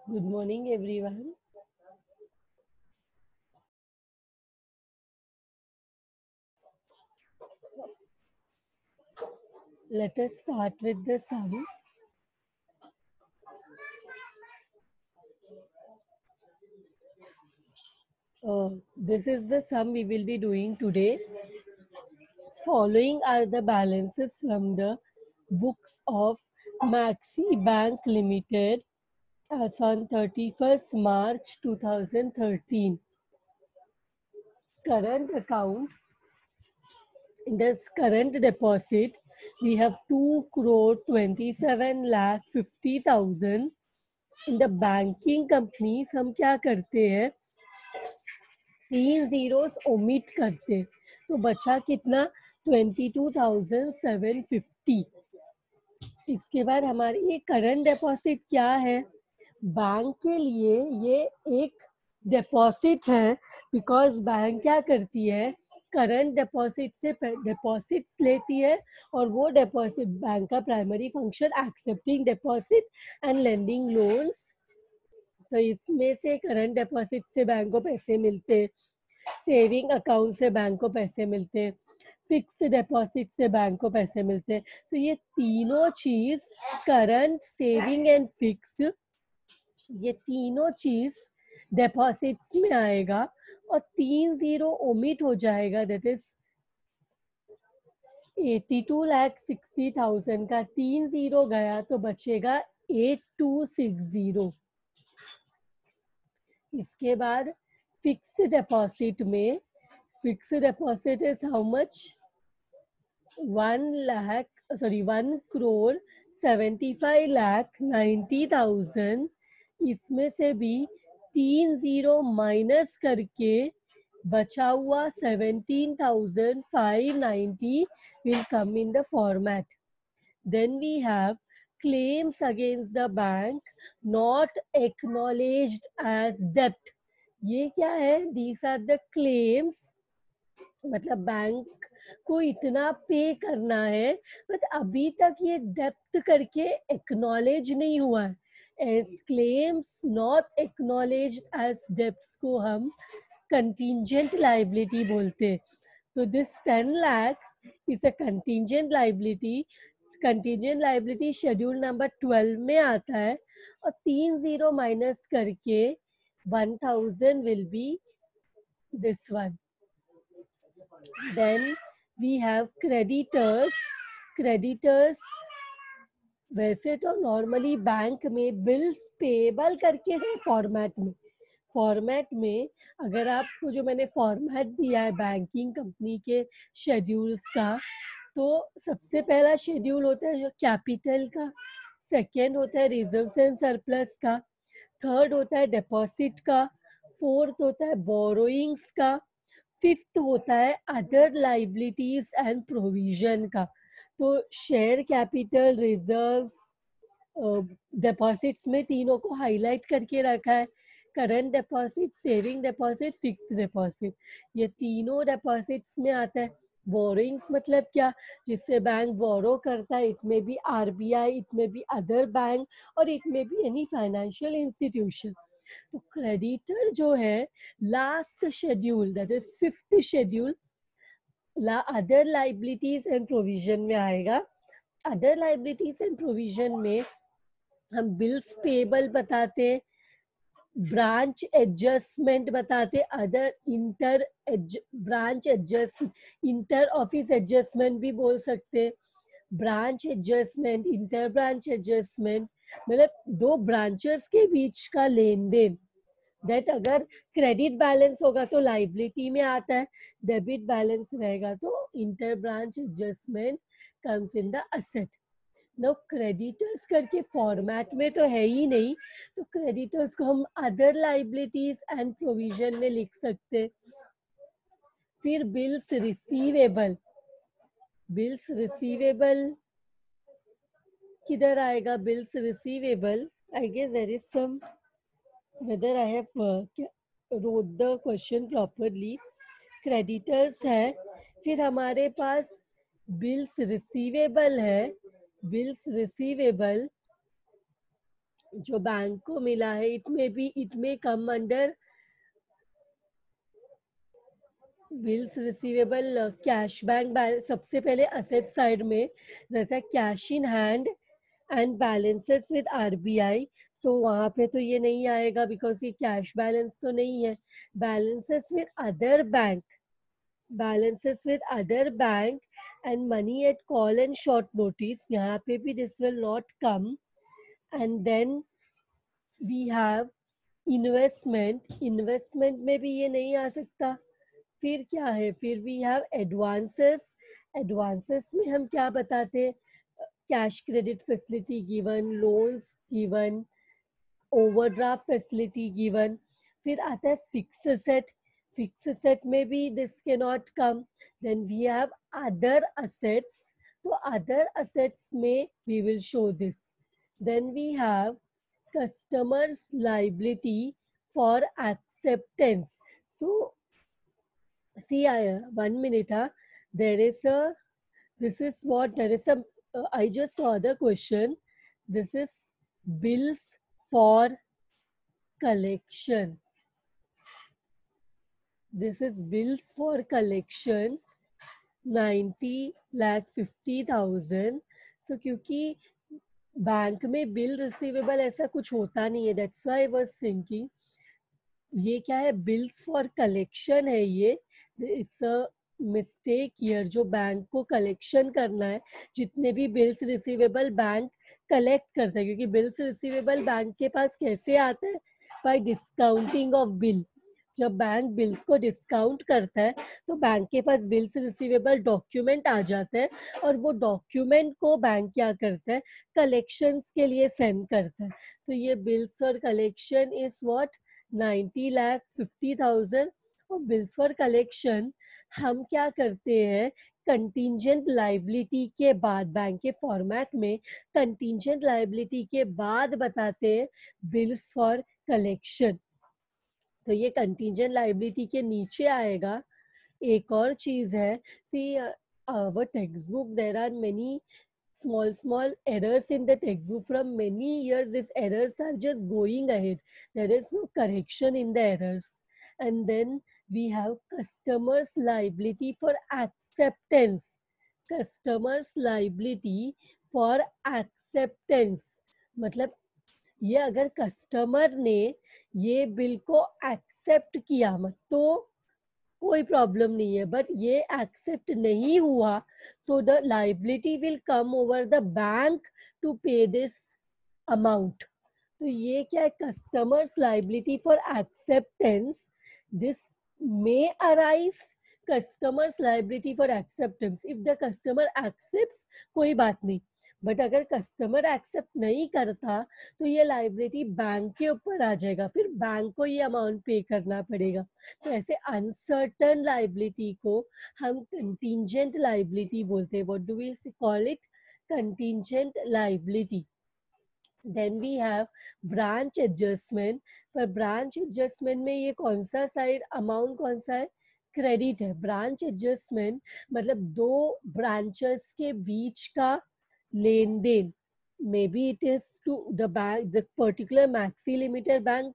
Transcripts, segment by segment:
Good morning, everyone. Let us start with the sum. This is the sum we will be doing today. Following are the balances from the books of Maxi Bank Limited as on 31st March 2013. Current account. In this current deposit, we have 2 crore 27 lakh 50,000. In the banking companies हम क्या करते हैं, 3 zeros omit करते, तो बचा कितना 22,750. इसके बाद हमारी ये करंट डिपॉजिट क्या है, बैंक के लिए ये एक डिपॉजिट है, बिकॉज बैंक क्या करती है, करंट डिपॉजिट से डिपॉजिट्स लेती है, और वो डिपॉजिट बैंक का primary function accepting deposit and lending loans. तो इसमें से करंट डिपॉजिट से बैंक को पैसे मिलते, सेविंग अकाउंट से बैंक को पैसे मिलते, फिक्स्ड डिपॉजिट से बैंक को पैसे मिलते. तो ये तीनों चीज, करंट, सेविंग एंड फिक्स, ये तीनों चीज डिपॉजिट्स में आएगा, और 3 जीरो ओमिट हो जाएगा, दैट इज 82,60,000 का 3 जीरो गया तो बचेगा 8260. इसके बाद फिक्स्ड डिपॉजिट में, fixed deposit is how much, 1 crore 75,90,000. इसमें से भी 3 जीरो माइनस करके बचा हुआ 17,590 will come in the format. Then we have claims against the bank not acknowledged as debt. ये क्या है, these are the claims, मतलब बैंक को इतना पे करना है, बट अभी तक ये डेप्थ करके एक्नॉलेज नहीं हुआ है. As claims not acknowledge as डेप्थ को हम कंटिंजेंट लाइबिलिटी बोलते. तो this 10 lakhs is a contingent liability. Contingent liability schedule number 12 में आता है, और 3 जीरो माइनस करके 1,000 will be this one. Then we have creditors. Creditors वैसे तो नॉर्मली बैंक में बिल्स पेबल करके है फॉर्मेट में अगर आपको जो मैंने फॉर्मेट दिया है बैंकिंग कंपनी के शेड्यूल्स का, तो सबसे पहला शेड्यूल होता है जो कैपिटल का, सेकेंड होता है रिजर्व्स एंड सरप्लस का, थर्ड होता है डिपॉजिट का, फोर्थ होता है बोरोइंग्स का, फिफ्थ होता है अदर लाइबिलिटीज एंड प्रोविजन का. तो शेयर कैपिटल, रिजर्व्स, डिपॉजिट्स में तीनों को हाईलाइट करके रखा है. Current deposit, saving deposit, fixed deposit, ये तीनों डिपॉजिट्स में आता है. बोरिंग्स मतलब क्या, जिससे बैंक बोरो करता है, इट में बी आरबीआई, इट में बी अदर बैंक, और इट में बी एनी फाइनेंशियल इंस्टीट्यूशन. तो क्रेडिटर जो है, last schedule that is fifth schedule, other liabilities and provision में आएगा. अदर लाइबिलिटीज एंड प्रोविजन में हम बिल्स पेबल बताते, ब्रांच एडजस्टमेंट बताते, other inter branch adjust, inter office adjustment भी बोल सकते, branch adjustment, inter branch adjustment, मतलब दो ब्रांचेस के बीच का लेन देन. दैट अगर क्रेडिट बैलेंस होगा तो लाइबिलिटी में आता है, डेबिट बैलेंस रहेगा तो inter branch adjustment comes in the asset. No creditors करके फॉर्मेट में तो है ही नहीं, तो क्रेडिटर्स को हम अदर लाइबिलिटीज एंड प्रोविजन में लिख सकते. फिर बिल्स रिसीवेबल, बिल्स रिसीवेबल किधर आएगा, bills receivable, I guess there is some, whether I have wrote the question properly. Creditors है, फिर हमारे पास बिल्स रिसीवेबल है. बिल्स रिसीवेबल जो बैंक को मिला है इट में come under bills receivable cash bank सबसे पहले असेट साइड में रहता है cash in hand and balances with RBI. तो वहां पे तो ये नहीं आएगा बिकॉज ये कैश बैलेंस तो नहीं है। Balances with other bank, balances with other bank and money at call and short notice, यहाँ पे भी this will not come। and then we have investment में भी ये नहीं आ सकता। फिर क्या है, फिर वी हैव एडवांसेस में हम क्या बताते हैं, cash credit facility given, loans given, overdraft facility given. फिर आता है फिक्स असेट में भी दिस के not come. Then we have other assets, तो अदर असेट्स में we will show this. Then we have customers liability for acceptance. So see, one minute, there is a, this is what, there is a, I just saw the question. This is bills for collection. This is bills for collection 90,50,000। so क्योंकि bank में bill receivable ऐसा कुछ होता नहीं है, that's why I was thinking ये क्या है, बिल्स फॉर कलेक्शन है ये। इट्स अ मिस्टेक हियर, जो बैंक को कलेक्शन करना है, जितने भी बिल्स रिसीवेबल बैंक कलेक्ट करता है, क्योंकि बिल्स रिसीवेबल बैंक के पास कैसे आते हैं, बाय डिस्काउंटिंग ऑफ बिल। जब बैंक बिल्स को डिस्काउंट करता है तो बैंक के पास बिल्स रिसीवेबल डॉक्यूमेंट आ जाते हैं, और वो डॉक्यूमेंट को बैंक क्या करता है, कलेक्शंस के लिए सेंड करता है। तो ये बिल्स और कलेक्शन इज व्हाट, 90,50,000। और बिल्स फॉर कलेक्शन हम क्या करते हैं, कंटिंजेंट लाइबिलिटी के बाद, बैंक के फॉर्मेट में कंटिंजेंट लाइबिलिटी के बाद बताते हैं बिल्स फॉर कलेक्शन। तो ये कंटिंजेंट लाइबिलिटी के नीचे आएगा। एक और चीज है, सी our textbook there are many small errors in the textbook from many years. These errors are just going ahead, there is no correction in the errors. And then we have customers liability for acceptance, customers liability for acceptance मतलब ये अगर customer ने ये bill को accept किया मत तो कोई प्रॉब्लम नहीं है, बट ये एक्सेप्ट नहीं हुआ तो the liability will come over the bank to pay this amount. तो ये क्या है, customers liability for acceptance, this may arise customers liability for acceptance if the customer accepts, कोई बात नहीं, बट अगर कस्टमर एक्सेप्ट नहीं करता तो ये लाइबिलिटी बैंक के ऊपर आ जाएगा, फिर बैंक को ये अमाउंट पे करना पड़ेगा। तो ऐसे अनसर्टन लाइबिलिटी को हम कंटिंजेंट लाइबिलिटी बोलते हैं। What do we call it, contingent liability. Then we have branch adjustment. पर ब्रांच एडजस्टमेंट में ये कौन सा साइड अमाउंट कौन सा है, क्रेडिट है। ब्रांच एडजस्टमेंट मतलब दो ब्रांचेस के बीच का लेन देन, may be it is to the bank, the particular maxi limited bank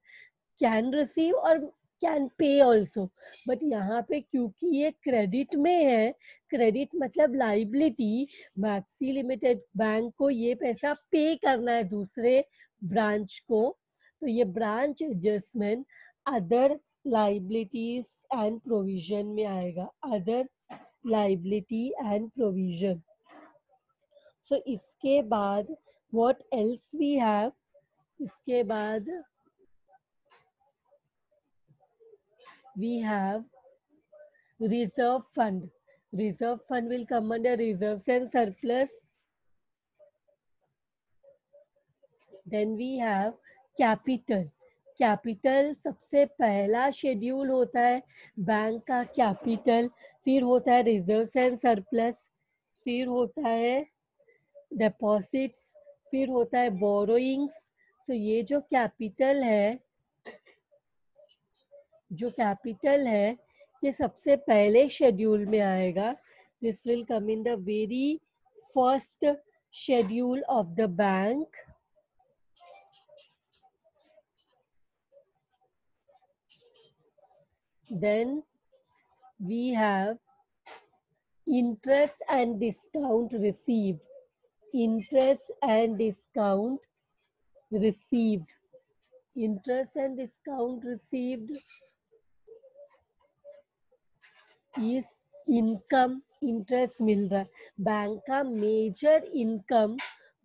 can receive और कैन पे ऑल्सो, बट यहाँ पे क्योंकि ये क्रेडिट में है, क्रेडिट मतलब लाइबिलिटी, मैक्सी लिमिटेड बैंक को ये पैसा पे करना है दूसरे ब्रांच को, तो ये branch adjustment other liabilities and provision में आएगा, अदर लाइबिलिटी एंड प्रोविजन। सो इसके बाद व्हाट एल्स वी हैव, इसके बाद we have reserve fund. Reserve fund will come under reserves and surplus. Then we have capital. Capital सबसे पहला schedule होता है बैंक का कैपिटल, फिर होता है रिजर्व्स एंड सरप्लस, फिर होता है डिपॉजिट्स, फिर होता है बोरोइंग्स। सो ये जो कैपिटल है, जो कैपिटल है ये सबसे पहले शेड्यूल में आएगा। This will come in the very first schedule of the bank. Then we have interest and discount received. Interest and discount received. Interest and discount received इस इनकम इंटरेस्ट मिल रहा है. बैंक का मेजर इनकम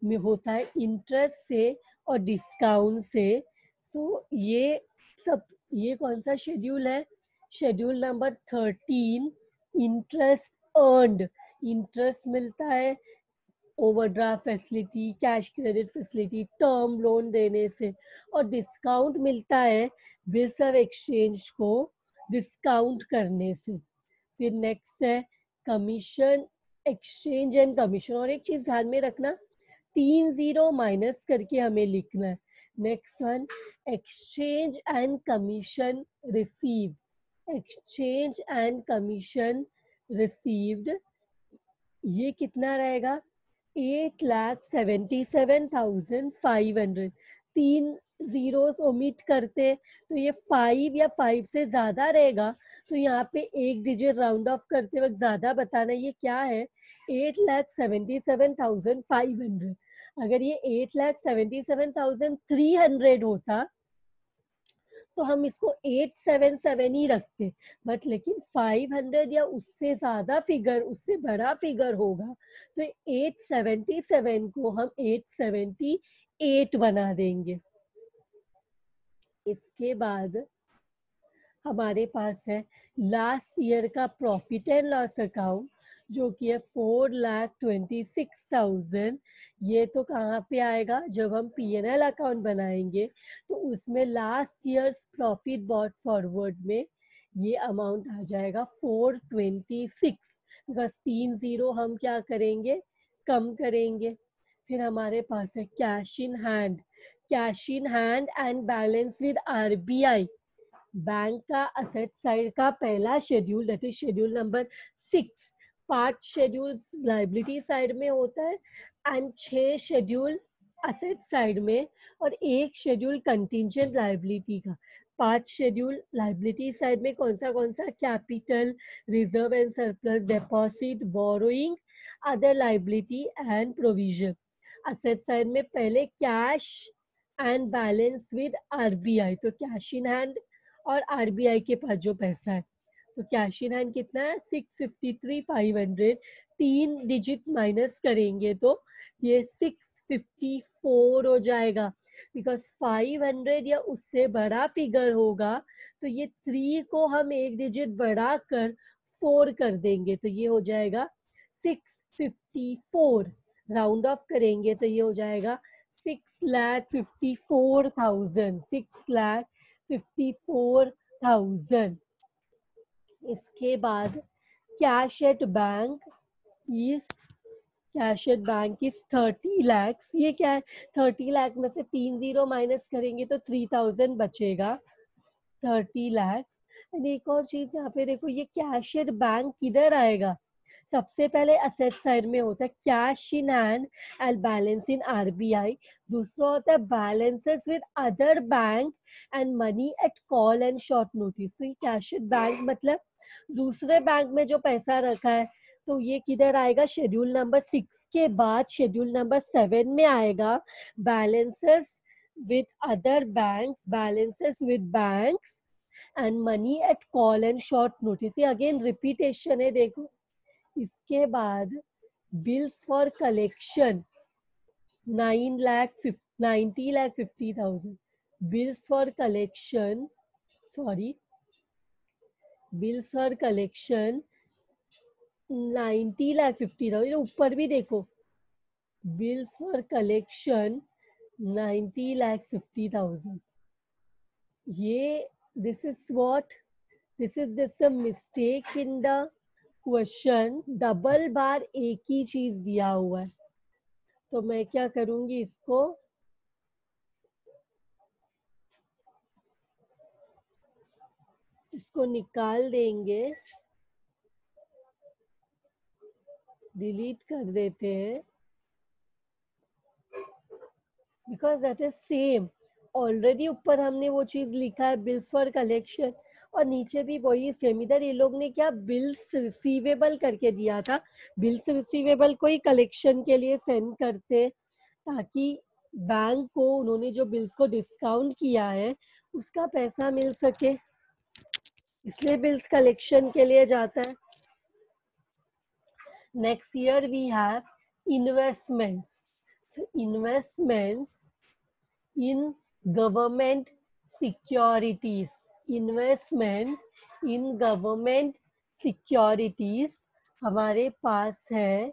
में होता है interest से और discount से. सो ये सब, ये कौन सा शेड्यूल है? Schedule number 13. Interest earned. Interest मिलता है overdraft facility, cash credit facility, term loan देने से. और डिस्काउंट मिलता है बिल्स ऑफ एक्सचेंज को डिस्काउंट करने से. फिर नेक्स्ट है कमीशन, एक्सचेंज एंड कमीशन. और एक चीज ध्यान में रखना, 3 जीरो माइनस करके हमें लिखना है. Next one, exchange and commission received. Exchange and commission received ये कितना रहेगा? 8,77,500. 3 जीरोस ओमिट करते तो ये 5 या 5 से ज्यादा रहेगा. तो यहाँ पे एक डिजिट राउंड ऑफ करते वक्त ज्यादा बताना. ये क्या है? 8,77,500. अगर ये 8,77,300 होता तो हम इसको 877 ही रखते. बट लेकिन 500 या उससे ज्यादा फिगर, उससे बड़ा फिगर होगा तो 877 को हम 878 बना देंगे. इसके बाद हमारे पास है लास्ट ईयर का प्रॉफिट एंड लॉस अकाउंट जो कि है 4,26,000. ये तो कहाँ पे आएगा? जब हम P&L अकाउंट बनाएंगे तो उसमें last years profit brought forward में ये अमाउंट आ जाएगा 426. बिकॉज 3 जीरो हम क्या करेंगे? कम करेंगे. फिर हमारे पास है cash in hand. Cash in hand and balance with RBI. Bank का असेट साइड का पहला schedule, that is schedule number 6. 5 schedules liability side में होता है एंड 6 शेड्यूल असेट साइड में और एक शेड्यूल कंटिंजेंट लाइबिलिटी का. 5 शेड्यूल लाइबिलिटी साइड में कौन सा? Capital, reserve and surplus, deposit, borrowing, other liability and provision. Asset side में पहले cash and balance with RBI. तो कैश इन हैंड और RBI के पास जो पैसा है, तो कैश इन हैंड कितना है? 653,500. 3 डिजिट माइनस करेंगे तो ये 654 हो जाएगा. बिकॉज 500 या उससे बड़ा फिगर होगा तो ये 3 को हम एक डिजिट बढ़ा कर 4 कर देंगे तो ये हो जाएगा 654. राउंड ऑफ करेंगे तो ये हो जाएगा 6,54,000. 6,54,000. इसके बाद cash at bank is, cash at bank is 30 lakhs. ये क्या है? 30 लाख में से 3 जीरो माइनस करेंगे तो 3,000 बचेगा. 30 lakhs. एंड एक और चीज यहाँ पे देखो, ये कैश एट बैंक किधर आएगा? सबसे पहले असेट साइड में होता है cash in hand and balance in RBI. दूसरा होता है balances with other bank and money at call and short notice. तो ये कैश एट बैंक मतलब दूसरे बैंक में जो पैसा रखा है तो ये किधर आएगा? शेड्यूल नंबर 6 के बाद शेड्यूल नंबर 7 में आएगा balances with other banks, balances with banks and money at call and short notice. ये अगेन रिपीटेशन है, देखो. इसके बाद bills for collection 90,50,000. Bills for collection, sorry, bills for collection 90,50,000. ऊपर भी देखो, बिल्स फॉर कलेक्शन 90,50,000. ये this is what, this is just a mistake in the question. Double बार एक ही चीज दिया हुआ है तो मैं क्या करूंगी, इसको निकाल देंगे, डिलीट कर देते हैं. Because that is same. Already ऊपर हमने वो चीज लिखा है बिल्स फॉर कलेक्शन और नीचे भी वही सेम, इधर ये लोग ने क्या बिल्स रिसीवेबल करके दिया था, बिल्स रिसीवेबल को ही कलेक्शन के लिए सेंड करते ताकि बैंक को उन्होंने जो बिल्स को डिस्काउंट किया है उसका पैसा मिल सके, इसलिए बिल्स कलेक्शन के लिए जाता है। Next year we have investments, investments in government securities, investment in government securities हमारे पास है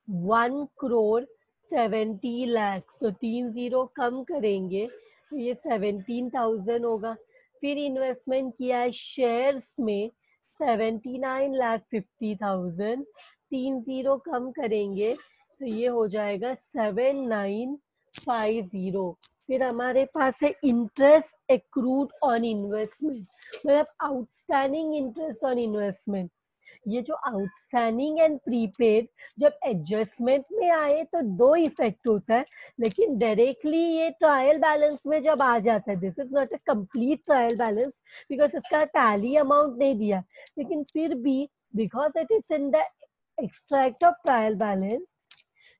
1,70,00,000, तो 30 कम करेंगे तो ये 17,000 होगा। फिर इन्वेस्टमेंट किया है शेयर्स में 79,50,000, 30 कम करेंगे तो ये हो जाएगा 7,950। फिर हमारे पास है इंटरेस्ट एक्रूड ऑन इन्वेस्टमेंट, मतलब आउटस्टैंडिंग इंटरेस्ट ऑन इन्वेस्टमेंट। ये जो आउटस्टैंडिंग एंड प्रीपेड जब एडजस्टमेंट में आए तो दो इफेक्ट होता है, लेकिन डायरेक्टली ये ट्रायल बैलेंस में जब आ जाता है, this is not a complete trial balance because इसका टैली अमाउंट नहीं दिया, लेकिन फिर भी because it is in the extract of trial balance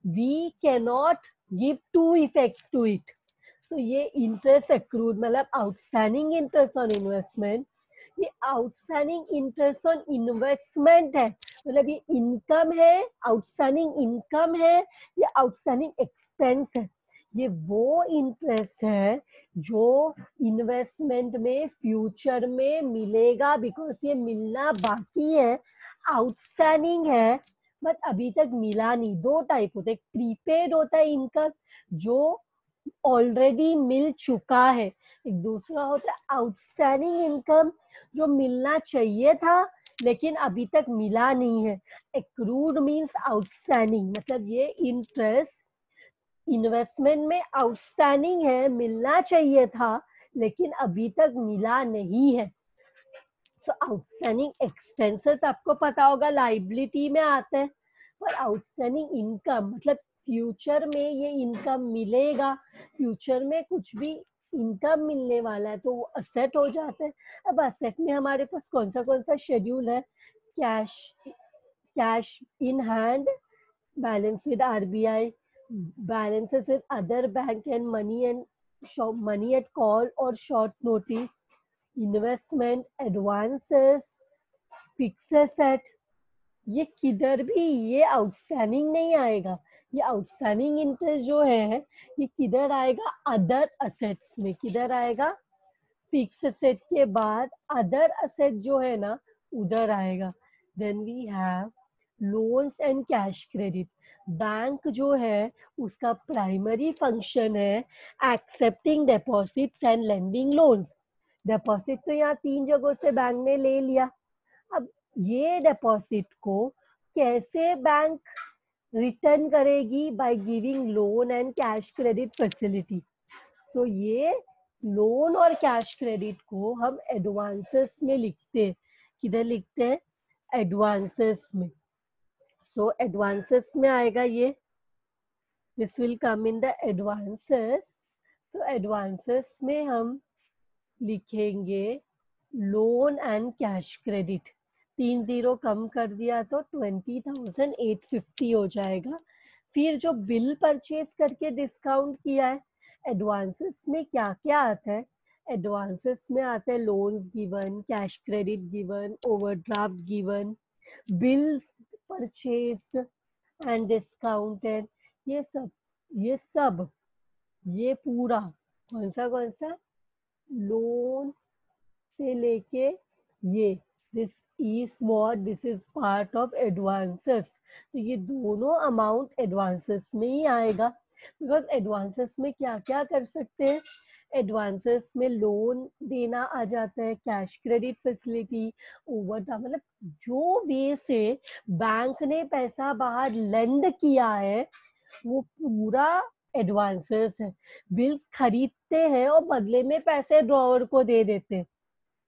we cannot give two effects to it। तो ये इंटरेस्ट एक्रूड मतलब आउटस्टैंडिंग इंटरेस्ट ऑन इन्वेस्टमेंट, ये आउटस्टैंडिंग इंटरेस्ट ऑन इन्वेस्टमेंट है, मतलब ये इनकम है, आउटस्टैंडिंग इनकम है, ये आउटस्टैंडिंग एक्सपेंस है। ये वो इंटरेस्ट है जो इन्वेस्टमेंट में फ्यूचर में मिलेगा बिकॉज ये मिलना बाकी है, आउटस्टैंडिंग है बट अभी तक मिला नहीं। दो टाइप होते हैं, प्रीपेड होता है इनकम जो ऑलरेडी मिल चुका है, एक दूसरा होता है आउटस्टैंडिंग इनकम जो मिलना चाहिए था लेकिन अभी तक मिला नहीं है। एक्रूड मींस आउटस्टैंडिंग, मतलब ये इंटरेस्ट इन्वेस्टमेंट में आउटस्टैंडिंग है, मिलना चाहिए था लेकिन अभी तक मिला नहीं है। तो आउटस्टैंडिंग एक्सपेंसेस आपको पता होगा लाइबिलिटी में आता है, पर आउटस्टैंडिंग इनकम मतलब फ्यूचर में ये इनकम मिलेगा, फ्यूचर में कुछ भी इनकम मिलने वाला है तो वो असेट हो जाता है। अब असेट में हमारे पास कौन सा शेड्यूल है, cash in hand, balance with RBI, balances with other bank and money at call or short notice, investment advances, fixed asset। ये किधर भी ये आउटस्टैंडिंग नहीं आएगा, ये आउटस्टैंडिंग इंटरेस्ट जो है ये किधर आएगा, अदर असेट्स में। किधर आएगा, फिक्स असेट के बाद अदर असेट जो है ना उधर आएगा। Then we have loans and cash credit. Bank जो है उसका प्राइमरी फंक्शन है accepting deposits and lending loans. Deposit तो यहाँ 3 जगहों से बैंक ने ले लिया, अब ये डिपॉजिट को कैसे बैंक रिटर्न करेगी, by giving loan and cash credit facility. So ये लोन और कैश क्रेडिट को हम एडवांसेस में लिखते हैं। किधर लिखते हैं, एडवांसेस में। सो एडवांसेस में आएगा ये, this will come in the advances. So advances में हम लिखेंगे लोन एंड कैश क्रेडिट, 30 कम कर दिया तो 20,850 हो जाएगा। फिर जो बिल परचेज करके डिस्काउंट किया है, एडवांसेस में क्या क्या आता है, एडवांसेस में आता है loans given, cash credit given, overdraft given, bills purchased and discounted. ये सब ये पूरा कौन सा लोन से लेके ये this is part of advances. तो ये दोनों अमाउंट एडवांसेस में ही आएगा बिकॉज एडवांसेस में क्या क्या कर सकते हैं, एडवांसेस में लोन देना आ जाता है, कैश क्रेडिट फैसिलिटी, ओवरड्राफ्ट, मतलब जो वे से बैंक ने पैसा बाहर लेंड किया है वो पूरा एडवांसेस है। बिल्स खरीदते हैं और बदले में पैसे ड्रॉवर को दे देते हैं,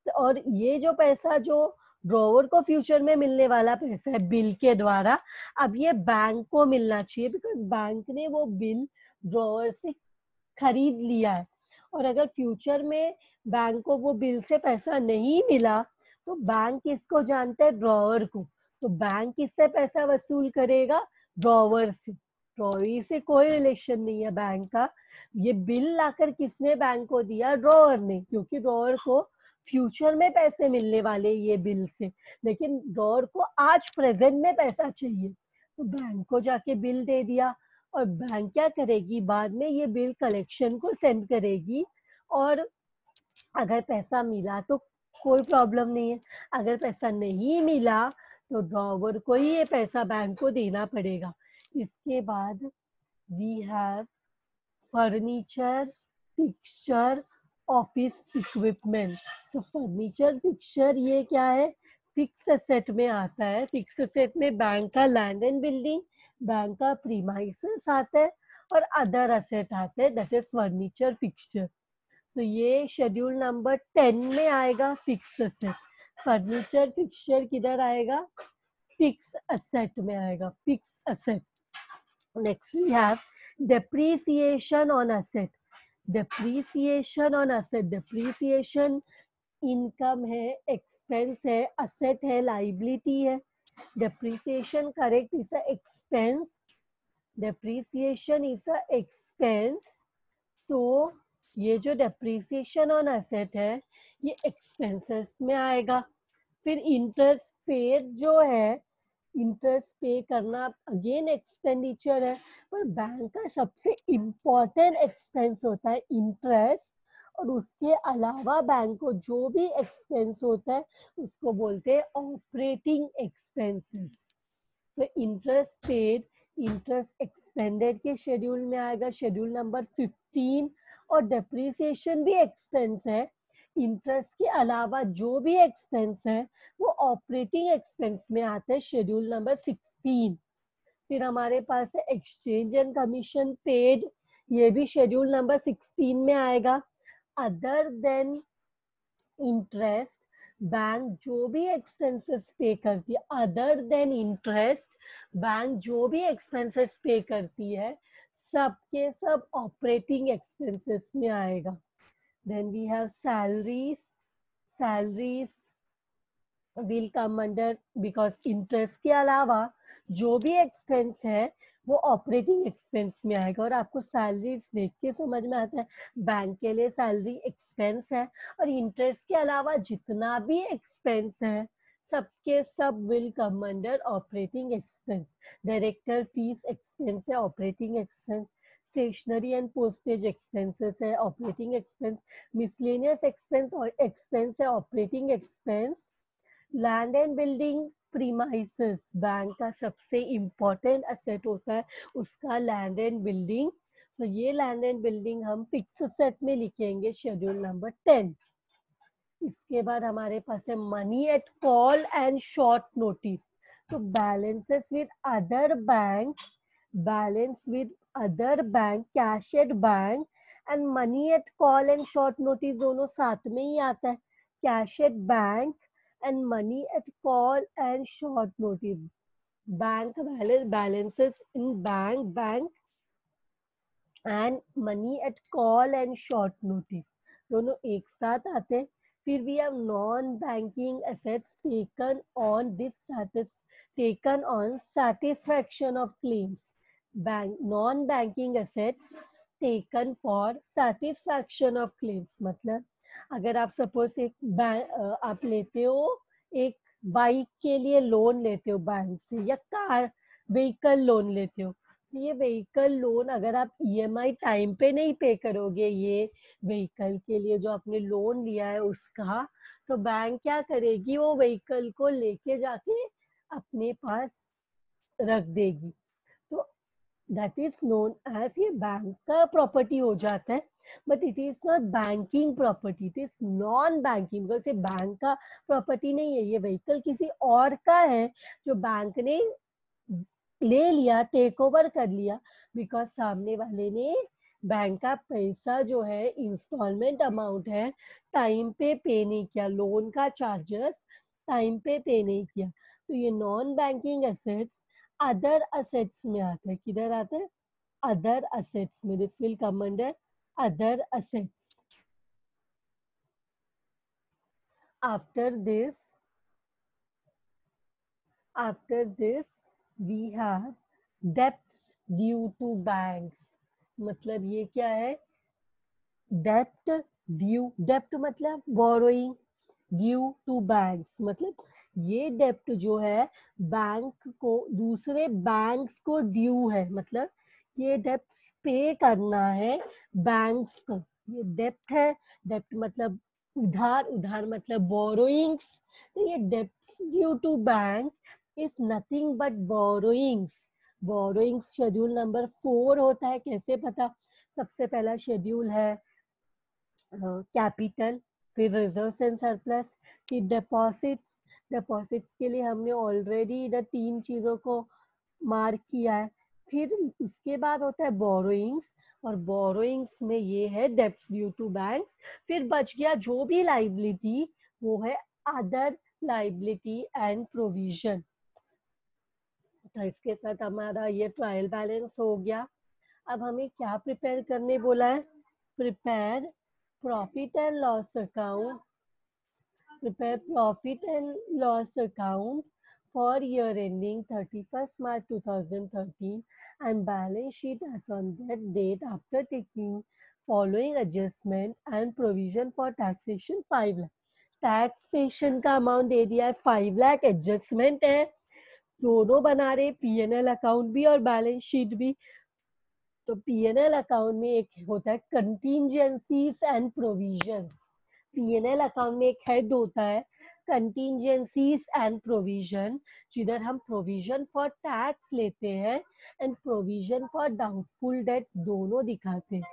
और ये जो पैसा जो ड्रॉवर को फ्यूचर में मिलने वाला पैसा है बिल के द्वारा, अब ये बैंक को मिलना चाहिए बिकॉज बैंक ने वो बिल ड्रॉवर से खरीद लिया है। और अगर फ्यूचर में बैंक को वो बिल से पैसा नहीं मिला तो बैंक किसको जानता है? ड्रॉवर को। तो बैंक किससे पैसा वसूल करेगा? ड्रॉवर से। ड्रॉवी से कोई रिलेशन नहीं है बैंक का। ये बिल लाकर किसने बैंक को दिया? ड्रॉवर ने, क्योंकि ड्रॉवर को फ्यूचर में पैसे मिलने वाले ये बिल से, लेकिन ड्रॉवर को आज प्रेजेंट में पैसा चाहिए, तो बैंक को जाके बिल दे दिया। और बैंक क्या करेगी? बाद में ये बिल कलेक्शन को सेंड करेगी, और अगर पैसा मिला तो कोई प्रॉब्लम नहीं है, अगर पैसा नहीं मिला तो ड्रॉवर को ही ये पैसा बैंक को देना पड़ेगा। इसके बाद we have furniture, fixture, office equipment. तो फर्नीचर, फिक्सचर ये क्या है? फिक्स एसेट में आता है। फिक्स एसेट में बैंक का लैंड एंड बिल्डिंग, बैंक का प्रीमाइसेस आता है, और अदर एसेट आते हैं, दैट इज फर्नीचर, फिक्सचर। तो ये शेड्यूल नंबर 10 में आएगा, फिक्स एसेट। फर्नीचर, फिक्सचर किधर आएगा? फिक्स एसेट में आएगा, fix asset. Next we have depreciation on asset. Depreciation on asset. Depreciation income है, एक्सपेंस है, असेट है, लाइबिलिटी है। Depreciation correct is a expense. Depreciation is a expense. So ये जो depreciation on asset है ये एक्सपेंसेस में आएगा। फिर इंटरेस्ट पेड जो है, इंटरेस्ट पे करना अगेन एक्सपेंडिचर है, पर बैंक का सबसे इम्पोर्टेंट एक्सपेंस होता है इंटरेस्ट, और उसके अलावा बैंक को जो भी एक्सपेंस होता है उसको बोलते हैं ऑपरेटिंग एक्सपेंसेस। तो इंटरेस्ट पेड, इंटरेस्ट एक्सपेंडेड के शेड्यूल में आएगा, शेड्यूल नंबर 15। और डेप्रिसिएशन भी एक्सपेंस है। इंटरेस्ट के अलावा जो भी एक्सपेंस है वो ऑपरेटिंग एक्सपेंस में आता है, शेड्यूल नंबर 16। फिर हमारे पास है एक्सचेंज एंड कमीशन पेड, ये भी शेड्यूल नंबर 16 में आएगा। अदर देन इंटरेस्ट, बैंक जो भी एक्सपेंसेस पे करती है, अदर देन इंटरेस्ट, बैंक जो भी एक्सपेंसेस पे करती है सब के सब ऑपरेटिंग एक्सपेंसेस में आएगा। Then we have salaries. Salaries will come under, because interest के अलावा जो भी एक्सपेंस है वो ऑपरेटिंग एक्सपेंस में आएगा। और आपको सैलरीज देख के समझ में आता है बैंक के लिए सैलरी एक्सपेंस है, और इंटरेस्ट के अलावा जितना भी एक्सपेंस है सबके सब will come under operating expense. Director fees expense है, operating expense. Stationery and postage expenses है, ऑपरेटिंग एक्सपेंस। मिसलेनियस एक्सपेंस और एक्सपेंस है, operating expense. Land and building premises, bank का सबसे इम्पोर्टेंट असेट होता है उसका लैंड एंड बिल्डिंग। तो ये लैंड एंड बिल्डिंग हम फिक्स असेट में लिखेंगे, शेड्यूल नंबर 10। इसके बाद हमारे पास है money at call and short notice. तो balances with other bank, balance with other bank, cash at bank and money at call and short notice दोनों साथ में ही आता है। Cash at bank and money at call and short notice. Bank balances in bank and money at call and short notice दोनों एक साथ आते हैं। फिर we have non-banking assets taken on satisfaction of claims. Non-banking assets taken for satisfaction of claims मतलब अगर आप suppose आप लेते हो एक बाइक के लिए लोन लेते हो बैंक से, या कार व्हीकल लोन लेते हो, तो ये व्हीकल लोन अगर आप ईएमआई टाइम पे नहीं पे करोगे ये व्हीकल के लिए जो आपने लोन लिया है उसका, तो बैंक क्या करेगी? वो व्हीकल को लेके जाके अपने पास रख देगी। तो दैट इज नोन एज, ये बैंक का प्रॉपर्टी हो जाता है, but it is not banking property, it is non banking, because ये बैंक का प्रॉपर्टी नहीं है, ये व्हीकल किसी और का है जो बैंक ने ले लिया, टेक ओवर कर लिया, बिकॉज सामने वाले ने बैंक का पैसा जो है इंस्टॉलमेंट अमाउंट है टाइम पे नहीं किया, लोन का चार्जेस टाइम पे नहीं किया। तो ये non banking assets other assets में आता है। किधर आता है? अदर असेट्स में। This will come under other assets. After this we have debts due to banks. मतलब ये क्या है? डेप्ट ड्यू, डेप्ट मतलब बोरोइंग, ड्यू टू बैंक्स मतलब ये डेप्ट जो है बैंक को, दूसरे बैंक्स को ड्यू है, मतलब ये डेप्ट पे करना है बैंक्स को, ये डेप्ट है। डेप्ट मतलब उधार, उधार मतलब बोरोइंग्स, तो ये डेप्ट due to bank is nothing but borrowings. Borrowings schedule number 4 होता है। कैसे पता? सबसे पहला शेड्यूल है कैपिटल, फिर रिजर्व्स एंड सरप्लस, फिर डिपॉजिट्स। डिपॉजिट्स के लिए हमने ऑलरेडी इधर 3 चीजों को मार्क किया है। फिर उसके बाद होता है बोरोइंग्स, और बोरोइंग्स में ये है डेब्ट्स ड्यू टू बैंक्स। फिर बच गया जो भी लाइबिलिटी, वो है अदर लाइबिलिटी एंड प्रोविजन। तो इसके साथ हमारा ये ट्रायल बैलेंस हो गया। अब हमें क्या प्रिपेयर करने बोला है? Prepare profit and loss account, prepare profit and loss account for year ending 31st March 2013 and balance sheet as on that date after taking following adjustment and provision for taxation 5 lakh. Taxation का amount दे दिया है 5 lakh, adjustment है, दोनों बना रहे, PNL account भी और balance sheet भी। तो पीएनएल अकाउंट में एक होता है contingencies and provisions. PNL account में एक हेड होता है कंटीजेंसीज एंड प्रोविजन, जिधर हम प्रोविजन फॉर टैक्स लेते हैं and provision for doubtful debts दोनों दिखाते हैं।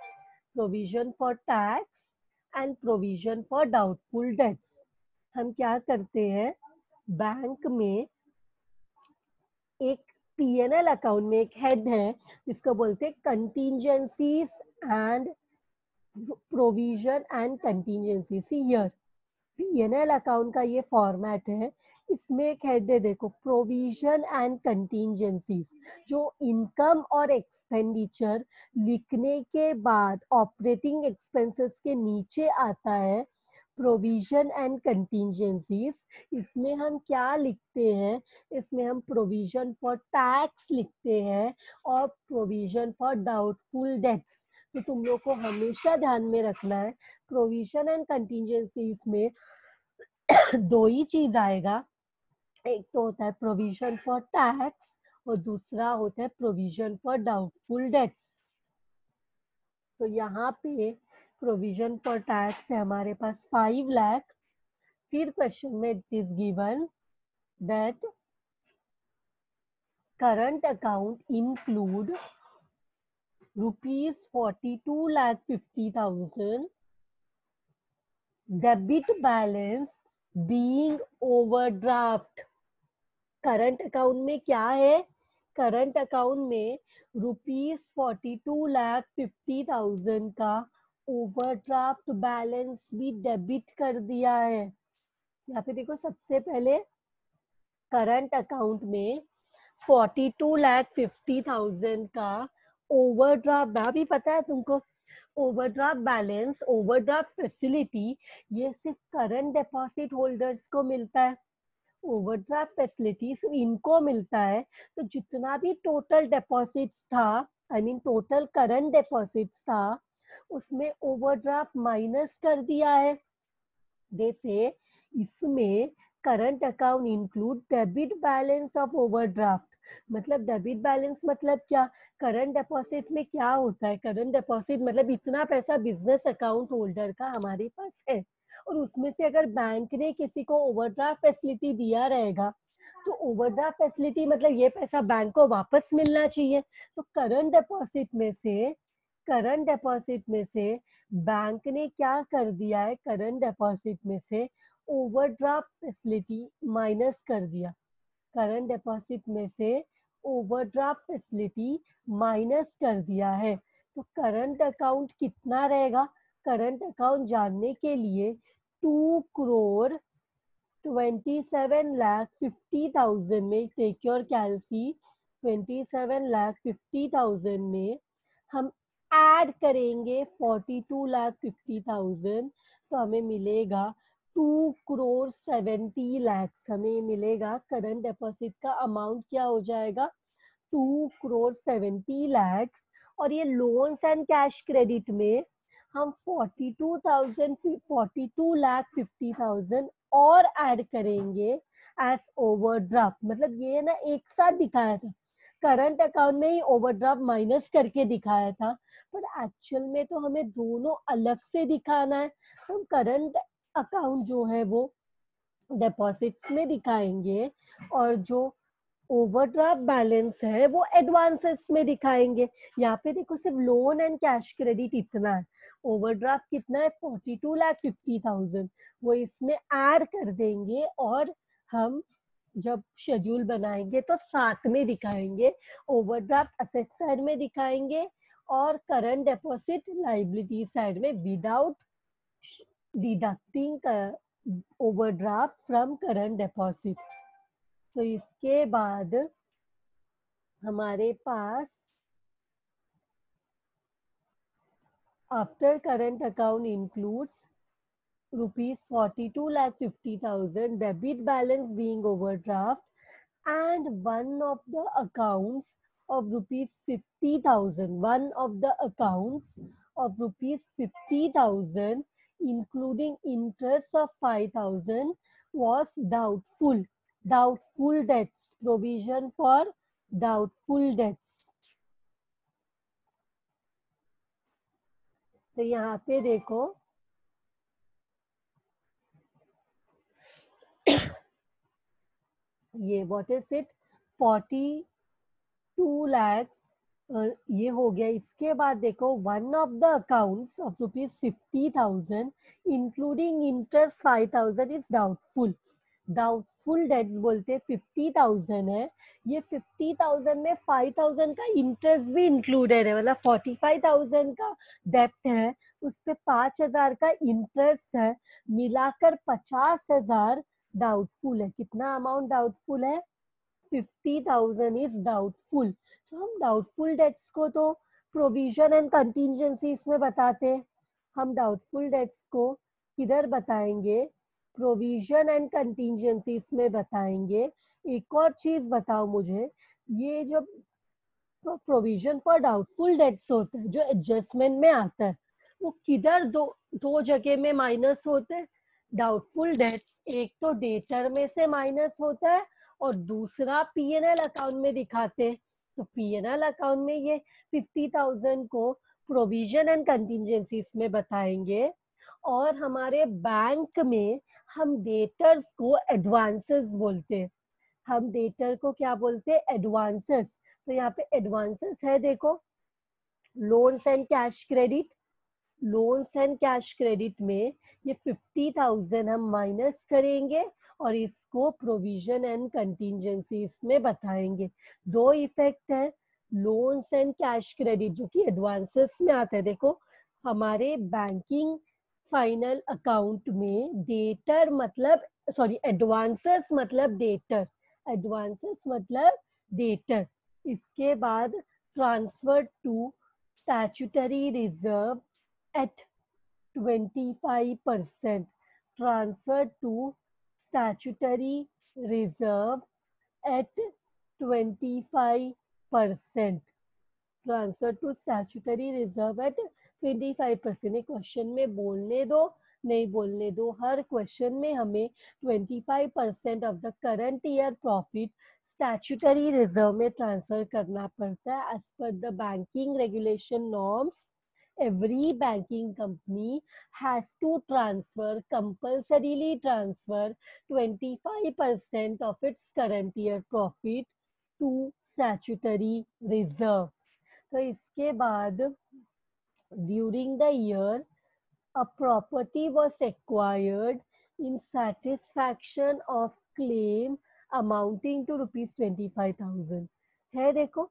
Provision for tax and provision for doubtful debts. हम क्या करते हैं, बैंक में एक पीएनएल अकाउंट में एक हेड है जिसको बोलते हैं contingencies and provision and contingency. See here PNL account का ये फॉर्मेट है, इसमें एक हेड है देखो, प्रोविजन एंड कंटीजेंसीज। जो इनकम और एक्सपेंडिचर लिखने के बाद ऑपरेटिंग एक्सपेंसेस के नीचे आता है प्रोविजन एंड कंटीजेंसीज। इसमें हम क्या लिखते हैं? इसमें हम प्रोविजन फॉर टैक्स लिखते हैं और प्रोविजन फॉर डाउटफुल डेट्स। तो तुम लोग को हमेशा ध्यान में रखना है प्रोविजन एंड कंटीजेंसीज में दो ही चीज आएगा, एक तो होता है प्रोविजन फॉर टैक्स और दूसरा होता है प्रोविजन फॉर डाउटफुल डेट्स। तो यहाँ पे प्रोविजन फॉर टैक्स है हमारे पास 5 लाख। फिर क्वेश्चन में it is given that current account include ₹42,50,000 debit balance being overdraft. Current account में क्या है? करंट अकाउंट में ₹42,50,000 का ओवरड्राफ्ट बैलेंस भी डेबिट कर दिया है। यहाँ पे देखो, सबसे पहले करंट अकाउंट में 42,50,000 का ओवरड्राफ्ट, अभी पता है तुमको, ओवरड्राफ्ट बैलेंस, ओवरड्राफ्ट फैसिलिटी ये सिर्फ करंट डिपॉजिट होल्डर्स को मिलता है। ओवरड्राफ्ट फैसिलिटी सिर्फ इनको मिलता है। तो जितना भी टोटल डिपॉजिट्स था, I mean total current deposits था, उसमें ओवरड्राफ्ट माइनस कर दिया है। जैसे इसमें current account include debit balance of overdraft. मतलब डेबिट बैलेंस मतलब क्या? करंट डिपॉजिट में क्या होता है? करंट डिपॉजिट मतलब इतना पैसा बिजनेस अकाउंट होल्डर का हमारे पास है, और उसमें से अगर बैंक ने किसी को ओवरड्राफ्ट फैसिलिटी दिया रहेगा, तो ओवरड्राफ्ट फैसिलिटी मतलब ये पैसा बैंक को वापस मिलना चाहिए। तो करंट डिपॉजिट में से बैंक ने क्या कर दिया है? करंट डिपॉजिट में से ओवरड्राफ्ट फैसिलिटी माइनस कर दिया। करंट डिपॉजिट में से ओवरड्राफ्ट फैसिलिटी माइनस कर दिया है। तो करंट अकाउंट कितना रहेगा? करंट अकाउंट जानने के लिए 2,27,50,000 में, टेक योर कैलसी, 27,50,000 में हम ऐड करेंगे 42,50,000 तो हमें मिलेगा 2,70,00,000 हमें मिलेगा। करंट डिपॉजिट का अमाउंट क्या हो जाएगा? 2,70,00,000। और ये लोन्स एंड कैश क्रेडिट में हम 42,50,000 और ऐड करेंगे एज ओवरड्राफ्ट। मतलब ये ना एक साथ दिखाया था, करंट अकाउंट में ही ओवरड्राफ्ट माइनस करके दिखाया था, पर एक्चुअल में तो हमें दोनों अलग से दिखाना है। हम करंट अकाउंट जो है वो डिपॉजिट्स में दिखाएंगे और जो ओवरड्राफ्ट बैलेंस है वो एडवांसेस में दिखाएंगे। यहाँ पे देखो सिर्फ लोन एंड कैश क्रेडिट इतना है, ओवरड्राफ्ट कितना है? 42,50,000। वो इसमें ऐड कर देंगे और हम जब शेड्यूल बनाएंगे तो साथ में दिखाएंगे। ओवरड्राफ्ट असेट साइड में दिखाएंगे और करंट डिपॉजिट लायबिलिटी साइड में without deducting overdraft from current deposit. तो इसके बाद हमारे पास after current account includes rupees 42,50,000 debit balance being overdraft and one of the accounts of rupees 50,000, one of the accounts of rupees 50,000 including interest of 5,000 was doubtful debts, provision for doubtful debts। तो यहाँ पे देखो ये what is it 42 lakhs ये हो गया। इसके बाद देखो one of the accounts of rupees 50,000 including interest 5,000 is doubtful. Doubtful debts बोलते 50,000 है, ये 50,000 में 5,000 का इंटरेस्ट भी इंक्लूडेड है, मतलब 45,000 का डेप्ट है, उस पे 5,000 का इंटरेस्ट है, मिलाकर 50,000 डाउटफुल है। कितना अमाउंट डाउटफुल है? 50,000 इज डाउटफुल। तो हम डाउटफुल डेट्स को तो प्रोविजन एंड कंटीजेंसीज में बताते हैं, हम डाउटफुल डेट्स को किधर बताएंगे? प्रोविजन एंड कंटीजेंसीज में बताएंगे। एक और चीज बताओ मुझे, ये जो प्रोविजन फॉर डाउटफुल डेट्स होता है जो एडजस्टमेंट में आता है, वो किधर दो जगह में माइनस होते हैं? डाउटफुल डेट्स एक तो डेटर में से माइनस होता है और दूसरा पीएनएल अकाउंट में दिखाते हैं। तो पीएनएल अकाउंट में ये 50,000 को प्रोविजन एंड कंटीजेंसीज में बताएंगे और हमारे बैंक में हम डेटर्स को एडवांसेस बोलते हैं। हम डेटर को क्या बोलते हैं? एडवांसेस। तो यहाँ पे एडवांसेस है देखो, loans and cash credit. Loans and cash credit में ये 50,000 हम माइनस करेंगे और इसको प्रोविजन एंड कंटीजेंसीज में बताएंगे। दो इफेक्ट है लोन्स एंड कैश क्रेडिट जो कि एडवांसेस में आता है। देखो हमारे बैंकिंग फाइनल अकाउंट में डेटर मतलब सॉरी एडवांसेस मतलब डेटर, एडवांसेस मतलब डेटर। इसके बाद transfer to statutory reserve at 25%, transfer to statutory reserve at 25%, transfer to statutory reserve at 25%। Question में बोलने दो नहीं बोलने दो, हर क्वेश्चन में हमें 25% of the current year profit statutory reserve में ट्रांसफर करना पड़ता है। As per the banking regulation norms every banking company has to compulsorily transfer 25% of its current year profit to statutory reserve। तो इसके बाद during the year a property was acquired in satisfaction of claim amounting to rupees 25,000 है। देखो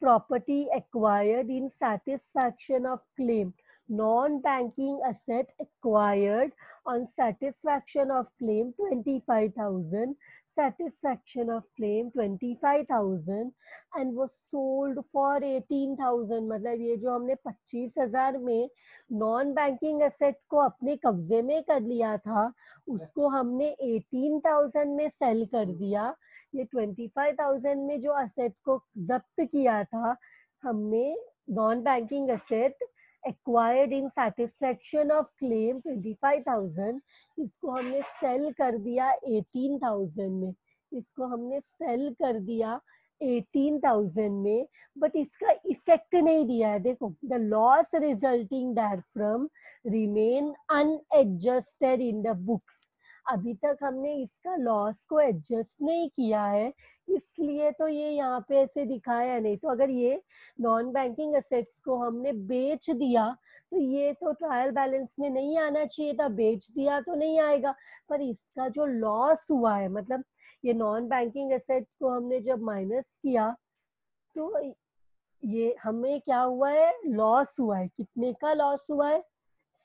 property acquired in satisfaction of claim, non-banking asset acquired on satisfaction of claim 25,000, satisfaction of claim 25,000 and was sold for 18,000। मतलब ये जो हमने 25,000 में non banking asset को अपने कब्जे में कर लिया था, उसको हमने 18,000 में सेल कर दिया। ये 25,000 में जो एसेट को जब्त किया था हमने, non banking asset acquired in satisfaction of claim 25,000, इसको हमने सेल कर दिया 18,000 में। इसको हमने सेल कर दिया 18,000 में, बट इसका इफेक्ट नहीं दिया है। देखो, the loss resulting therefrom remain unadjusted in the books. अभी तक हमने इसका लॉस को एडजस्ट नहीं किया है, इसलिए तो ये यहाँ पे ऐसे दिखाया नहीं। तो अगर ये नॉन बैंकिंग एसेट्स को हमने बेच दिया तो ये तो ट्रायल बैलेंस में नहीं आना चाहिए था, बेच दिया तो नहीं आएगा। पर इसका जो लॉस हुआ है, मतलब ये नॉन बैंकिंग एसेट को हमने जब माइनस किया तो ये हमें क्या हुआ है, लॉस हुआ है। कितने का लॉस हुआ है?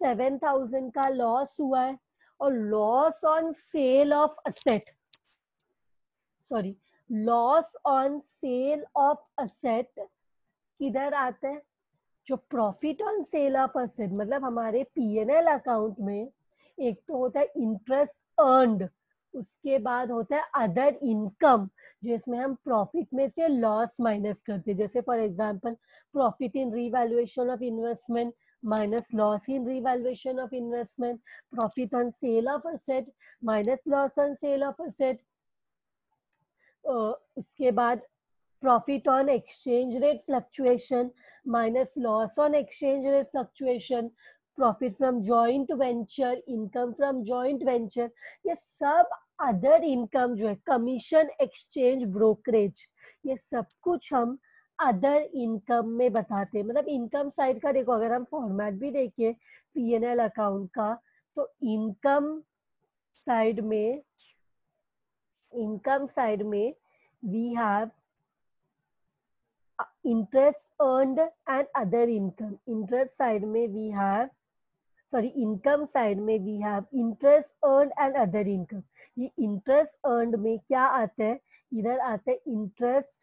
7,000 का लॉस हुआ है। और loss on sale of asset, sorry, loss on sale of asset किधर आता है? जो profit on sale of asset, मतलब हमारे पीएनएल अकाउंट में एक तो होता है इंटरेस्ट अर्न्ड, उसके बाद होता है अदर इनकम, जिसमें हम प्रॉफिट में से लॉस माइनस करते हैं। जैसे for example, profit in revaluation of investment minus loss in revaluation of investment, profit on sale of asset minus loss on sale of asset. उसके बाद profit on exchange rate fluctuation minus loss on exchange rate fluctuation, profit from joint venture, income from joint venture, ये सब other income जो है, commission, exchange, brokerage, ये सब कुछ हम अदर इनकम में बताते हैं। मतलब इनकम साइड का देखो, अगर हम फॉर्मेट भी देखें पीएनएल अकाउंट का, तो इनकम साइड में we have interest earned and other income. Interest side में we have, sorry, income side में we have interest earned and other income. ये interest earned में क्या आता है? इधर आता है interest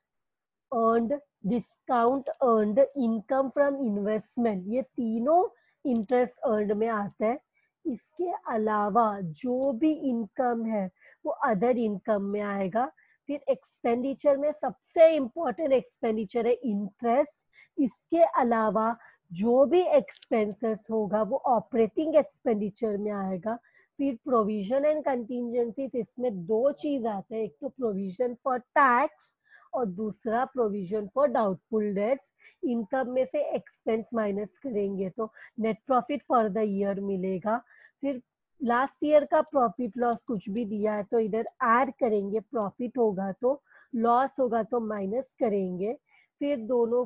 earned, discount earned, income from investment, ये तीनों interest earned में आता है। इसके अलावा जो भी इनकम है वो अदर इनकम में आएगा। फिर एक्सपेंडिचर में सबसे इंपॉर्टेंट एक्सपेंडिचर है इंटरेस्ट। इसके अलावा जो भी एक्सपेंसेस होगा वो ऑपरेटिंग एक्सपेंडिचर में आएगा। फिर प्रोविजन एंड कंटिजेंसीज, इसमें दो चीज आते हैं, एक तो प्रोविजन फॉर टैक्स और दूसरा provision for doubtful debts. Income में से एक्सपेंस माइनस करेंगे तो net profit for the year मिलेगा। फिर लास्ट ईयर का प्रॉफिट लॉस कुछ भी दिया है तो इधर ऐड करेंगे, प्रॉफिट होगा तो, लॉस होगा तो माइनस करेंगे। फिर दोनों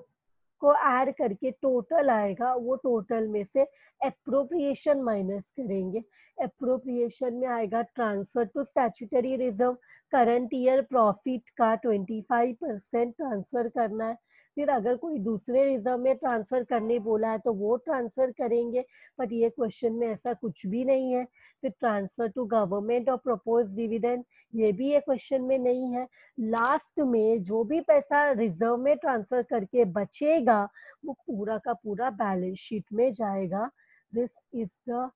को ऐड करके टोटल आएगा, वो टोटल में से एप्रोप्रिएशन माइनस करेंगे। एप्रोप्रिएशन में आएगा transfer to statutory reserve, current year profit का 25% ट्रांसफर करना है। फिर अगर कोई दूसरे रिजर्व में ट्रांसफर करने बोला है तो वो ट्रांसफर करेंगे, बट ये क्वेश्चन में ऐसा कुछ भी नहीं है। फिर ट्रांसफर टू गवर्नमेंट और प्रपोज डिविडेंड, ये भी ये क्वेश्चन में नहीं है। लास्ट में जो भी पैसा रिजर्व में ट्रांसफर करके बचेगा वो पूरा का पूरा बैलेंस शीट में जाएगा। This is the,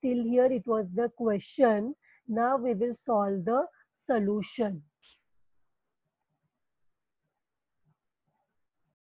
till here it was the question. Now we will solve the solution.